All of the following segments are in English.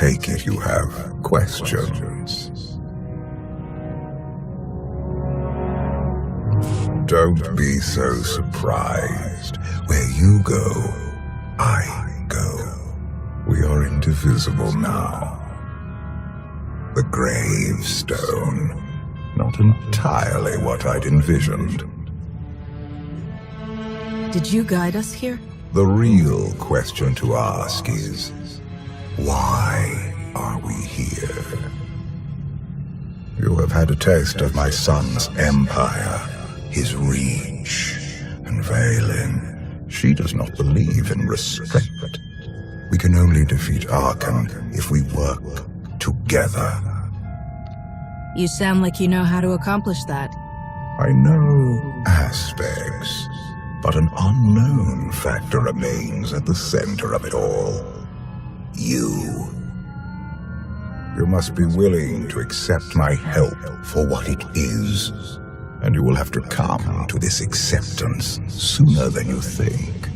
take it you have questions. Don't be so surprised. Where you go, I go. We are indivisible now. The gravestone. Not entirely what I'd envisioned. Did you guide us here? The real question to ask is, why are we here? You have had a taste of my son's empire, his reach, and Vaylin. She does not believe in restraint. We can only defeat Arkan if we work together. You sound like you know how to accomplish that. I know aspects, but an unknown factor remains at the center of it all. You. You must be willing to accept my help for what it is, and you will have to come to this acceptance sooner than you think.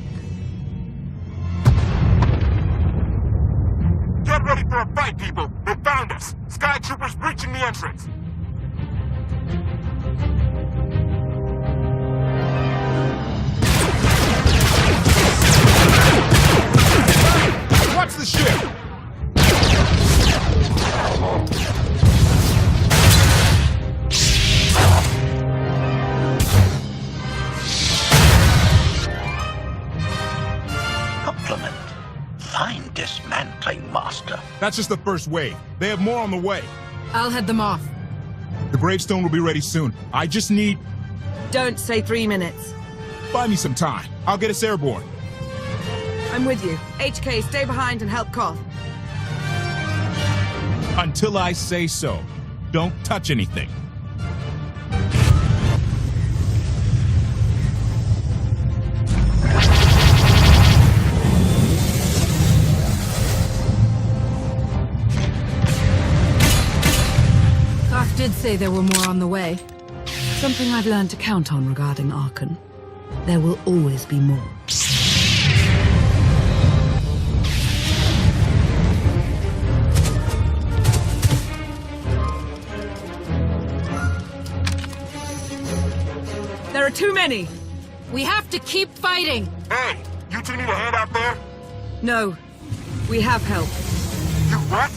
Get ready for a fight, people! They found us! Sky Troopers breaching the entrance! Watch the ship! Compliment. Fine dismantling, Master. That's just the first wave. They have more on the way. I'll head them off. The gravestone will be ready soon. I just need... Don't say 3 minutes. Buy me some time. I'll get us airborne. I'm with you. HK, stay behind and help Koth. Until I say so. Don't touch anything. Koth did say there were more on the way. Something I've learned to count on regarding Arkan. There will always be more. There are too many! We have to keep fighting! Hey! You two need a hand out there? No. We have help. You what?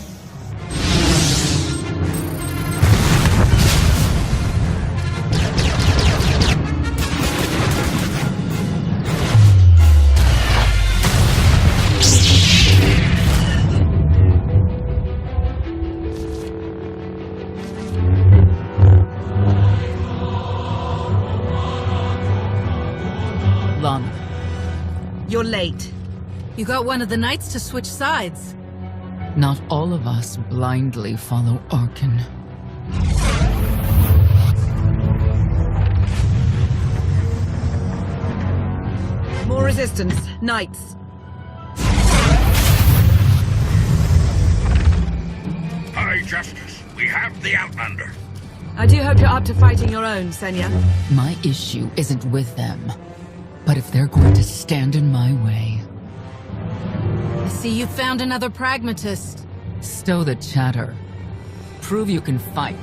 You're late. You got one of the knights to switch sides. Not all of us blindly follow Arkan. More resistance. Knights. High Justice, we have the Outlander. I do hope you're up to fighting your own, Senya. My issue isn't with them. But if they're going to stand in my way... I see you found another pragmatist. Stow the chatter. Prove you can fight.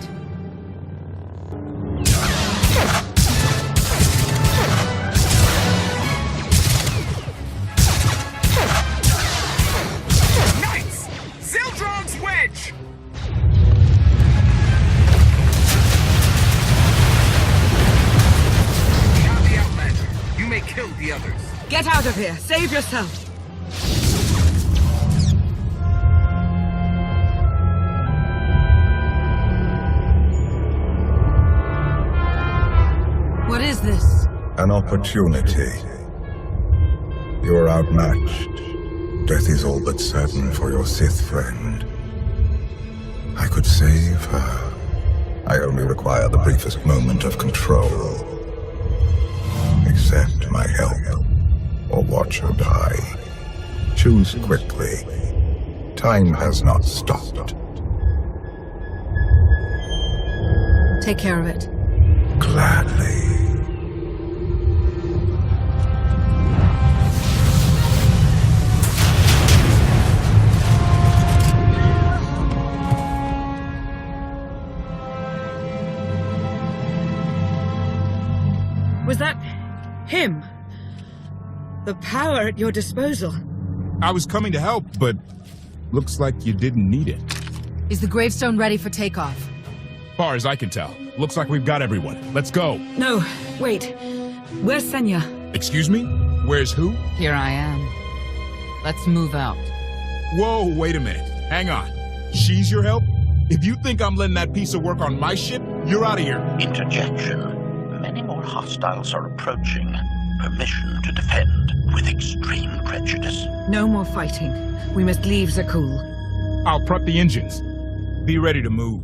Knights! Zildron's wedge! You may kill the others. Get out of here. Save yourself. What is this? An opportunity. You're outmatched. Death is all but certain for your Sith friend. I could save her. I only require the briefest moment of control. Accept my help, or watch her die. Choose quickly. Time has not stopped. Take care of it. Gladly. Was that him? The power at your disposal. I was coming to help, but looks like you didn't need it. Is the gravestone ready for takeoff? Far as I can tell, looks like we've got everyone. Let's go. No, wait. Where's Senya? Excuse me? Where's who? Here I am. Let's move out. Whoa, wait a minute. Hang on. She's your help? If you think I'm letting that piece of work on my ship, you're out of here. Interjection. Many more hostiles are approaching. Permission to defend with extreme prejudice. No more fighting. We must leave Zakul. I'll prep the engines. Be ready to move.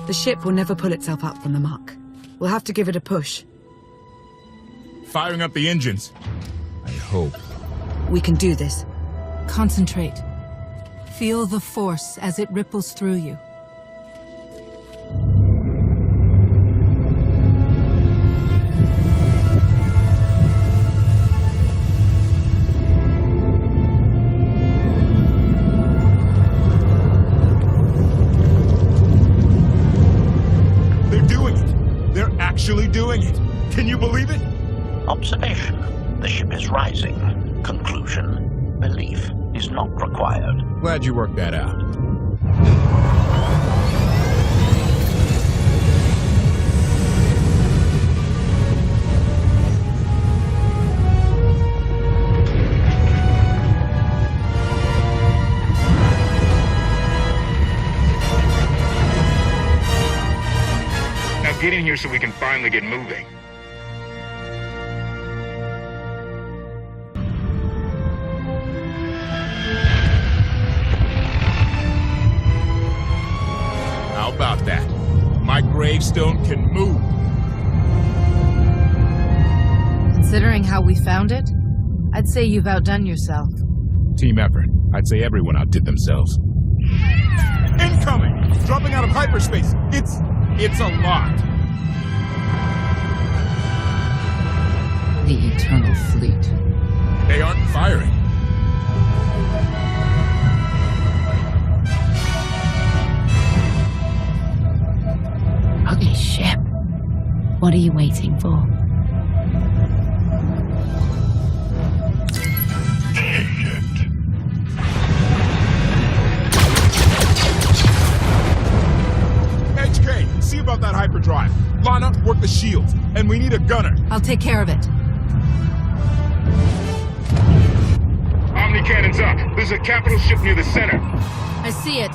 The ship will never pull itself up from the muck. We'll have to give it a push. Firing up the engines. I hope. We can do this. Concentrate. Feel the force as it ripples through you. They're doing it. They're actually doing it. Can you believe it? Observation. The ship is rising. Conclusion. Belief is not required. Glad you worked that out. Now get in here so we can finally get moving. How about that? My gravestone can move. Considering how we found it, I'd say you've outdone yourself. Team effort. I'd say everyone outdid themselves. Incoming! Dropping out of hyperspace. It's a lot. The Eternal Fleet. They aren't firing. Ugly ship. What are you waiting for? Take it. HK, see about that hyperdrive. Lana, work the shields. And we need a gunner. I'll take care of it. Omni cannons up. There's a capital ship near the center. I see it.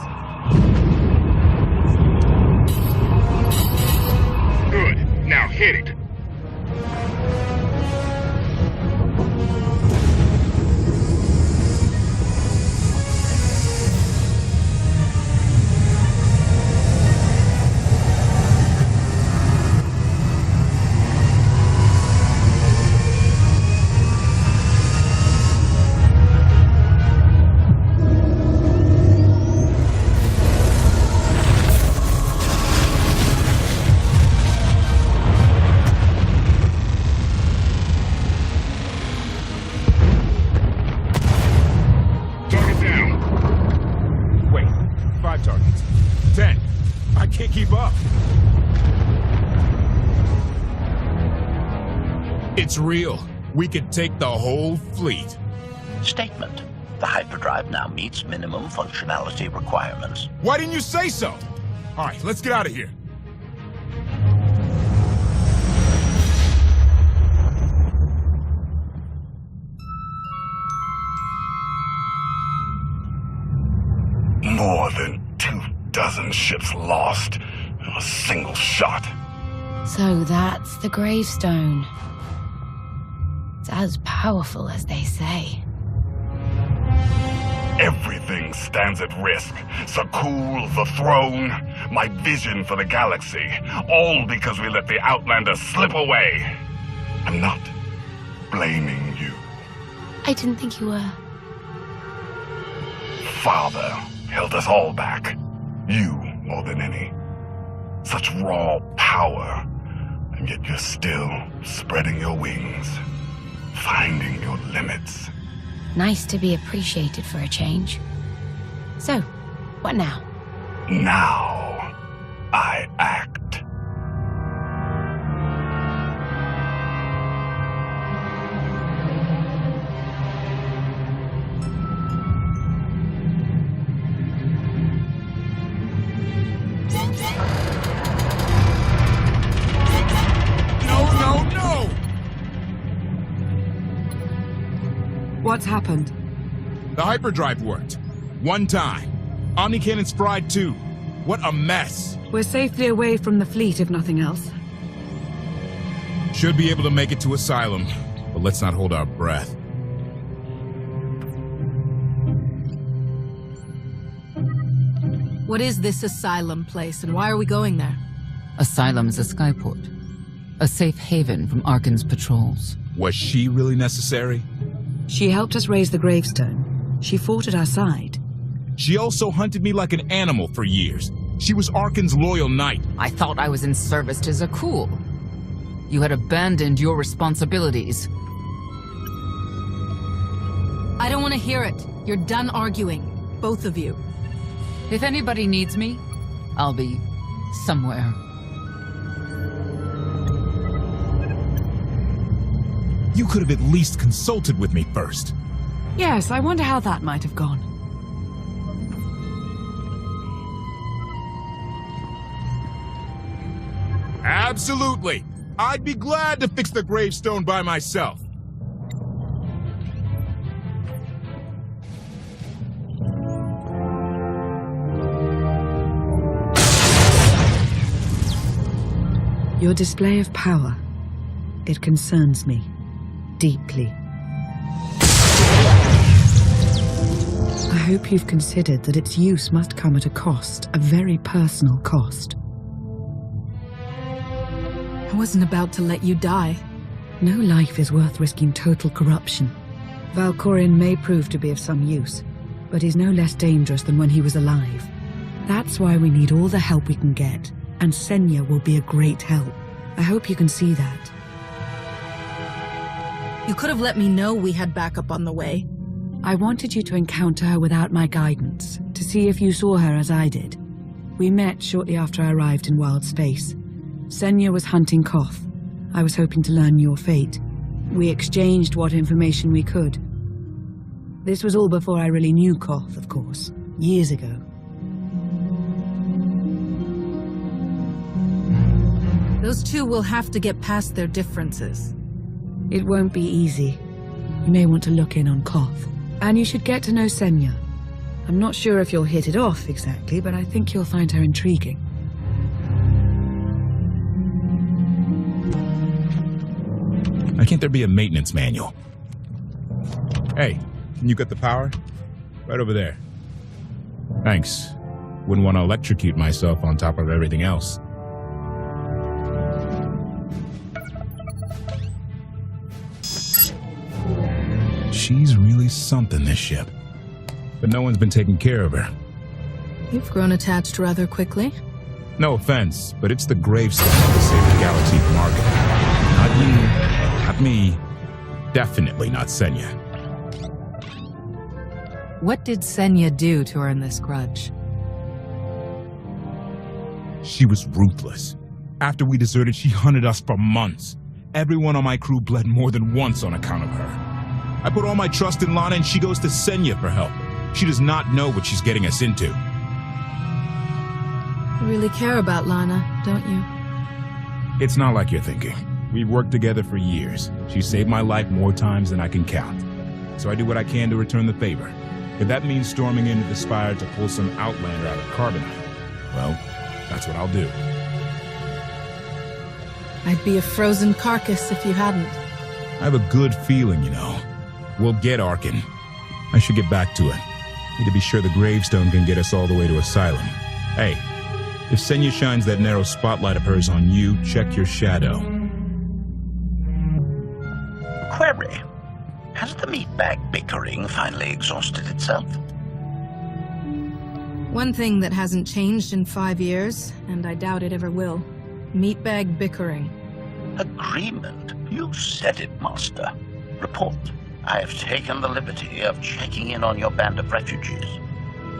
Good. Now hit it. Targets. 10. I can't keep up. It's real. We could take the whole fleet. Statement. The hyperdrive now meets minimum functionality requirements. Why didn't you say so? All right, let's get out of here. More than 24 ships lost in a single shot. So that's the gravestone. It's as powerful as they say. Everything stands at risk. Zakul, the throne, my vision for the galaxy. All because we let the Outlanders slip away. I'm not blaming you. I didn't think you were. Father held us all back. You more than any. Such raw power, and yet you're still spreading your wings, finding your limits. Nice to be appreciated for a change. So, what now? Now, I act. What's happened? The hyperdrive worked. One time. Omnicannon's fried too. What a mess. We're safely away from the fleet, if nothing else. Should be able to make it to Asylum, but let's not hold our breath. What is this Asylum place, and why are we going there? Asylum is a skyport. A safe haven from Arkan's patrols. Was she really necessary? She helped us raise the gravestone. She fought at our side. She also hunted me like an animal for years. She was Arkan's loyal knight. I thought I was in service to Zakul. You had abandoned your responsibilities. I don't want to hear it. You're done arguing. Both of you. If anybody needs me, I'll be somewhere. You could have at least consulted with me first. Yes, I wonder how that might have gone. Absolutely. I'd be glad to fix the gravestone by myself. Your display of power, it concerns me deeply. I hope you've considered that its use must come at a cost, a very personal cost. I wasn't about to let you die. No life is worth risking total corruption. Valkorion may prove to be of some use, but he's no less dangerous than when he was alive. That's why we need all the help we can get, and Senya will be a great help. I hope you can see that. You could have let me know we had backup on the way. I wanted you to encounter her without my guidance, to see if you saw her as I did. We met shortly after I arrived in wild space. Senya was hunting Koth. I was hoping to learn your fate. We exchanged what information we could. This was all before I really knew Koth, of course, years ago. Those two will have to get past their differences. It won't be easy. You may want to look in on Koth. And you should get to know Senya. I'm not sure if you'll hit it off exactly, but I think you'll find her intriguing. Why can't there be a maintenance manual? Hey, can you get the power? Right over there. Thanks. Wouldn't want to electrocute myself on top of everything else. She's really something, this ship. But no one's been taking care of her. You've grown attached rather quickly. No offense, but it's the gravestone that saved the galaxy from Arkan. Not you, not me, definitely not Senya. What did Senya do to earn this grudge? She was ruthless. After we deserted, she hunted us for months. Everyone on my crew bled more than once on account of her. I put all my trust in Lana and she goes to Senya for help. She does not know what she's getting us into. You really care about Lana, don't you? It's not like you're thinking. We've worked together for years. She saved my life more times than I can count. So I do what I can to return the favor. If that means storming into the Spire to pull some Outlander out of Carbonite, well, that's what I'll do. I'd be a frozen carcass if you hadn't. I have a good feeling, you know. We'll get Arkan. I should get back to it. Need to be sure the gravestone can get us all the way to Asylum. Hey, if Senya shines that narrow spotlight of hers on you, check your shadow. Query. Has the meatbag bickering finally exhausted itself? One thing that hasn't changed in 5 years, and I doubt it ever will. Meatbag bickering. Agreement? You said it, Master. Report. I have taken the liberty of checking in on your band of refugees.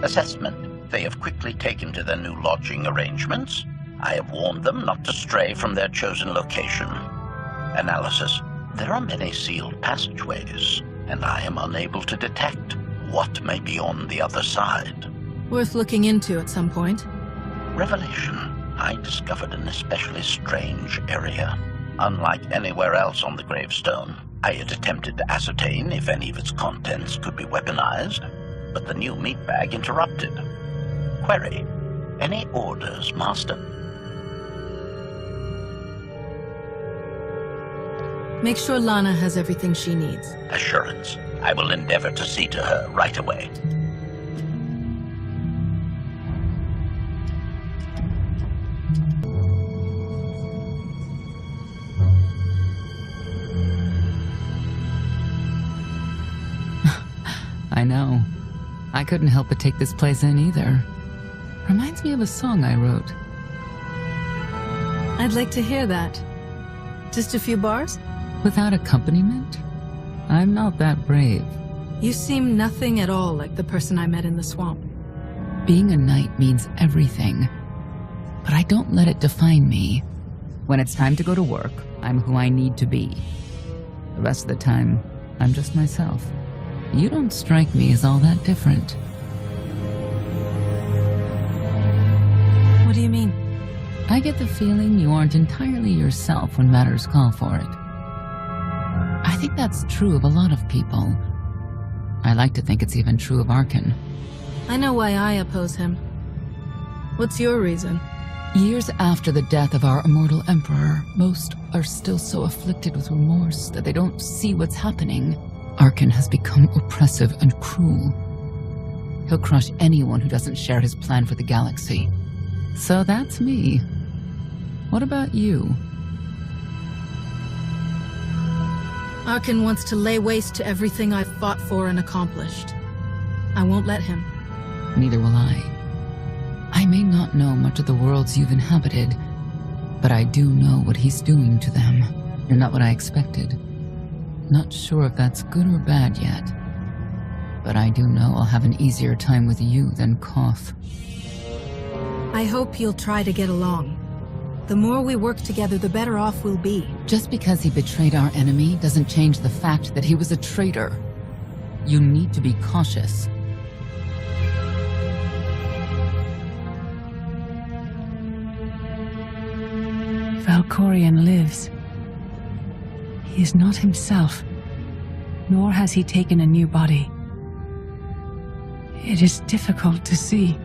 Assessment. They have quickly taken to their new lodging arrangements. I have warned them not to stray from their chosen location. Analysis. There are many sealed passageways, and I am unable to detect what may be on the other side. Worth looking into at some point. Revelation. I discovered an especially strange area. Unlike anywhere else on the gravestone, I had attempted to ascertain if any of its contents could be weaponized, but the new meat bag interrupted. Query, any orders, Master? Make sure Lana has everything she needs. Assurance. I will endeavor to see to her right away. I know. I couldn't help but take this place in either. Reminds me of a song I wrote. I'd like to hear that. Just a few bars? Without accompaniment? I'm not that brave. You seem nothing at all like the person I met in the swamp. Being a knight means everything, but I don't let it define me. When it's time to go to work, I'm who I need to be. The rest of the time, I'm just myself. You don't strike me as all that different. What do you mean? I get the feeling you aren't entirely yourself when matters call for it. I think that's true of a lot of people. I like to think it's even true of Arkin. I know why I oppose him. What's your reason? Years after the death of our immortal emperor, most are still so afflicted with remorse that they don't see what's happening. Arkin has become oppressive and cruel. He'll crush anyone who doesn't share his plan for the galaxy. So that's me. What about you? Arkin wants to lay waste to everything I've fought for and accomplished. I won't let him. Neither will I. I may not know much of the worlds you've inhabited, but I do know what he's doing to them. You're not what I expected. Not sure if that's good or bad yet, but I do know I'll have an easier time with you than Koth. I hope you'll try to get along. The more we work together, the better off we'll be. Just because he betrayed our enemy doesn't change the fact that he was a traitor. You need to be cautious. Valkorion lives. He is not himself, nor has he taken a new body. It is difficult to see,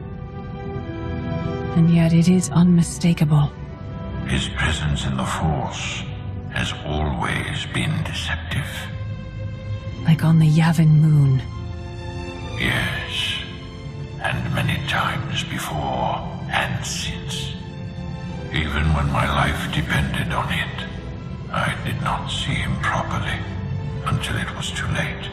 and yet it is unmistakable. His presence in the Force has always been deceptive. Like on the Yavin moon. Yes, and many times before and since. Even when my life depended on it, I did not see him properly until it was too late.